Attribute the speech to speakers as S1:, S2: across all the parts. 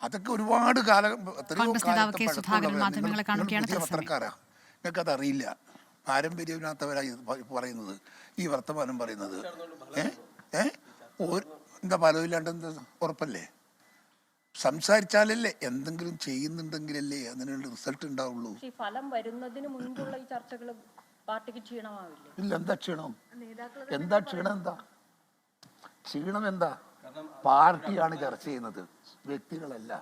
S1: അതൊക്കെ ഒരുപാട് കാലം പത്രക്കാരാ, നിങ്ങൾക്കത് അറിയില്ല. പാരമ്പര്യമില്ലാത്തവരായി പറയുന്നത് ഈ വർത്തമാനം പറയുന്നത്. എന്താ ഫലമില്ലാണ്ട് ഉറപ്പല്ലേ? സംസാരിച്ചാലല്ലേ, എന്തെങ്കിലും ചെയ്യുന്നുണ്ടെങ്കിലല്ലേ അതിനുള്ള റിസൾട്ട് ഉണ്ടാവുള്ളൂ.
S2: ഫലം വരുന്നതിന് മുൻപുള്ള ഈ ചർച്ചകൾ പാർട്ടിക്ക് ക്ഷീണമാവില്ലേ?
S1: ഇല്ല, എന്താ ക്ഷീണം? എന്താ ക്ഷീണം? ക്ഷീണം എന്താ? പാർട്ടിയാണ് ചർച്ച ചെയ്യുന്നത്, വ്യക്തികളല്ല.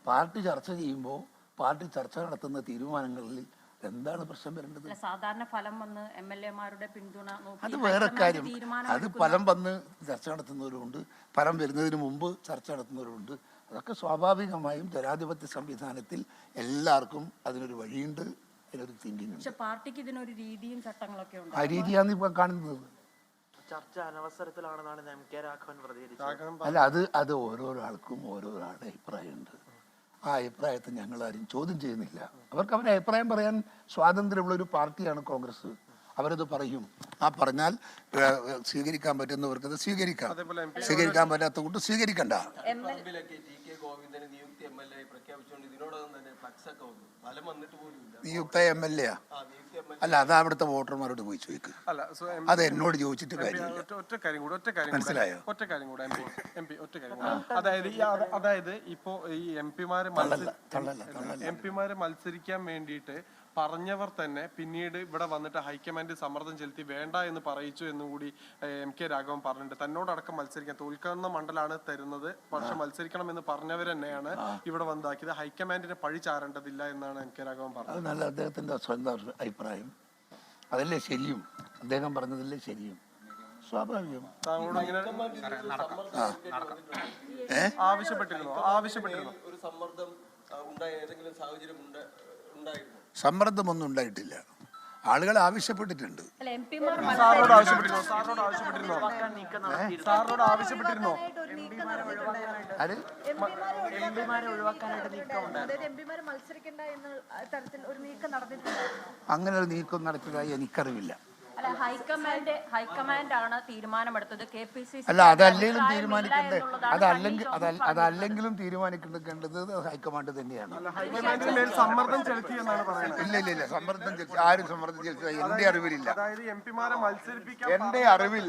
S1: പാർട്ടി ചർച്ച ചെയ്യുമ്പോൾ പാർട്ടി ചർച്ച നടത്തുന്ന തീരുമാനങ്ങളിൽ എന്താണ് പ്രശ്നം വരേണ്ടത്?
S2: സാധാരണ ഫലം വന്ന് എംഎൽഎമാരുടെ പിന്തുണ
S1: അത് വേറെ കാര്യം. അത് ഫലം വന്ന് ചർച്ച നടത്തുന്നവരുണ്ട്, ഫലം വരുന്നതിന് മുമ്പ് ചർച്ച നടത്തുന്നവരുണ്ട്. അതൊക്കെ സ്വാഭാവികമായും ജനാധിപത്യ സംവിധാനത്തിൽ എല്ലാവർക്കും അതിനൊരു വഴിയുണ്ട്, അതിനൊരു തിങ്കിങ് ഉണ്ട്.
S2: പാർട്ടിക്ക് ഇതിനൊരു രീതിയും ചട്ടങ്ങളൊക്കെ ഉണ്ട്.
S1: ആ രീതിയാണ് ഇപ്പൊ കാണുന്നത്.
S3: ചർച്ച അനവസരത്തിലാണെന്നാണ് എം.കെ. രാഘവൻ പ്രതികരിച്ചത്.
S1: അല്ല, അത് ഓരോരാൾക്കും ഓരോരാളുടെ അഭിപ്രായമുണ്ട്. ആ അഭിപ്രായത്തെ ഞങ്ങൾ ആരും ചോദ്യം ചെയ്യുന്നില്ല. അവർക്ക് അവരുടെ അഭിപ്രായം പറയാൻ സ്വാതന്ത്ര്യമുള്ള ഒരു പാർട്ടിയാണ് കോൺഗ്രസ്. അവരത് പറയും. ആ പറഞ്ഞാൽ സ്വീകരിക്കാൻ പറ്റുന്നവർക്ക് അത് സ്വീകരിക്കാം, സ്വീകരിക്കാൻ പറ്റാത്ത കൊണ്ട് സ്വീകരിക്കണ്ട. നിയുക്ത MLA അല്ല, അത് അവിടുത്തെ വോട്ടർമാരോട് പോയി ചോദിക്കുക. അത് എന്നോട് ചോദിച്ചിട്ട് മനസ്സിലായോ?
S4: അതായത് ഇപ്പോ ഈ എംപിമാരെ മത്സരിക്കാൻ വേണ്ടിയിട്ട് പറഞ്ഞവർ തന്നെ പിന്നീട് ഇവിടെ വന്നിട്ട് ഹൈക്കമാൻഡ് സമ്മർദ്ദം ചെലുത്തി വേണ്ട എന്ന് പറയിച്ചു എന്നും കൂടി എം.കെ. രാഘവൻ പറഞ്ഞിട്ടുണ്ട്. തന്നോടടക്കം മത്സരിക്കാൻ തോൽക്കുന്ന മണ്ഡലമാണ് തരുന്നത്, പക്ഷെ മത്സരിക്കണം എന്ന് പറഞ്ഞവർ തന്നെയാണ് ഇവിടെ വന്നാക്കിയത്. ഹൈക്കമാൻഡിനെ പഴി ചാരേണ്ടതില്ല എന്നാണ് എം.കെ. രാഘവൻ പറഞ്ഞത്.
S1: അത് നല്ല അദ്ദേഹത്തിന്റെ സ്വന്തം അഭിപ്രായം, അതല്ലേ ശരിയും. അദ്ദേഹം പറഞ്ഞതല്ലേ ശരിയും, സ്വാഭാവികം.
S4: താങ്കളോട് ഇങ്ങനെ ആവശ്യപ്പെട്ടിരുന്നു
S1: ഒരു സമ്മർദ്ദമൊന്നും ഉണ്ടായിട്ടില്ല. ആളുകൾ ആവശ്യപ്പെട്ടിട്ടുണ്ട്. അങ്ങനെ ഒരു നീക്കം നടത്തിയതായി എനിക്കറിവില്ല.
S2: ഹൈക്കമാൻഡ് ആണ് തീരുമാനമെടുത്തത്.
S1: അല്ല, അതല്ലെങ്കിലും തീരുമാനിക്കേണ്ടത്, അതല്ലെങ്കിലും തീരുമാനിക്കേണ്ടത് ഹൈക്കമാൻഡ് തന്നെയാണ്. ഇല്ല, സമ്മർദ്ദം ചെലുത്തി ആരും സമ്മർദ്ദം ചെലുത്തിയത് എന്റെ അറിവിലില്ല. എന്റെ അറിവിൽ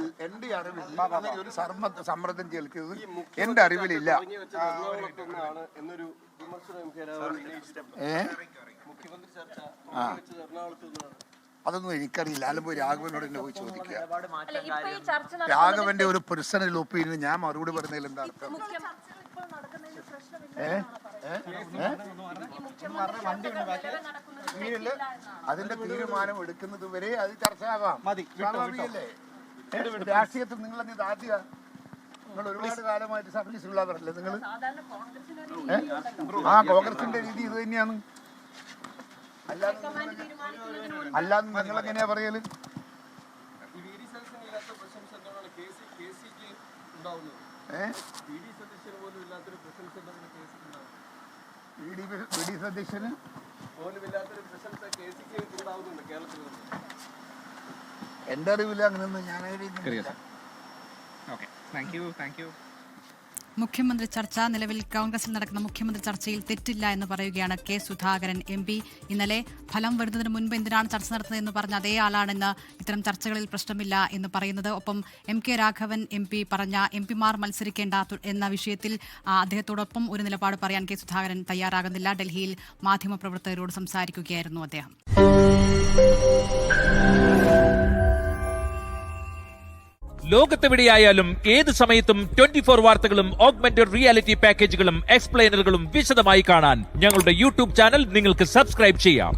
S1: ഒരു സമ്മർദ്ദം ചെലുത്തിയത് എന്റെ അറിവിലില്ല. അതൊന്നും എനിക്കറിയില്ല. ആലപ്പുഴ രാഘവനോട് എന്നെ പോയി ചോദിക്കുക. രാഘവന്റെ ഒരു പേഴ്സണൽ ഒപ്പീനിയൻ ഞാൻ മറുപടി പറഞ്ഞതിൽ എന്താ അർത്ഥം? അതിന്റെ തീരുമാനം എടുക്കുന്നത് വരെ അത് ചർച്ചയാവാം. സ്വാഭാവികല്ലേ? രാഷ്ട്രീയത്തിൽ നിങ്ങൾ ആദ്യ നിങ്ങൾ ഒരുപാട് കാലമായിട്ട് സർവീസിലുള്ളവരല്ലേ നിങ്ങൾ? കോൺഗ്രസിന്റെ രീതി ഇത് തന്നെയാണ്. അല്ലാതെ നിങ്ങൾ എങ്ങനെയാ പറയല്? സതീശന് എന്റെ അറിവില്ല, അങ്ങനെയൊന്നും ഞാൻ
S5: മുഖ്യമന്ത്രി ചർച്ച. നിലവിൽ കോൺഗ്രസിൽ നടക്കുന്ന മുഖ്യമന്ത്രി ചർച്ചയിൽ തെറ്റില്ല എന്ന് പറയുകയാണ് കെ സുധാകരൻ MP. ഇന്നലെ ഫലം വരുന്നതിന് മുൻപ് എന്തിനാണ് ചർച്ച നടത്തുന്നത് എന്ന് പറഞ്ഞ അതേ ആളാണെന്ന് ഇത്തരം ചർച്ചകളിൽ പ്രശ്നമില്ല എന്ന് പറയുന്നത്. ഒപ്പം M.K. രാഘവൻ MP പറഞ്ഞ MPമാർ മത്സരിക്കേണ്ട എന്ന വിഷയത്തിൽ അദ്ദേഹത്തോടൊപ്പം ഒരു നിലപാട് പറയാൻ കെ സുധാകരൻ തയ്യാറാകുന്നില്ല. ഡൽഹിയിൽ മാധ്യമപ്രവർത്തകരോട് സംസാരിക്കുകയായിരുന്നു അദ്ദേഹം.
S6: ലോകത്തെവിടെയായാലും ഏത് സമയത്തും 24 വാർത്തകളും ഓഗ്മെന്റഡ് റിയാലിറ്റി പാക്കേജുകളും എക്സ്പ്ലെയിനറുകളും വിശദമായി കാണാൻ ഞങ്ങളുടെ YouTube ചാനൽ നിങ്ങൾക്ക് സബ്സ്ക്രൈബ് ചെയ്യാം.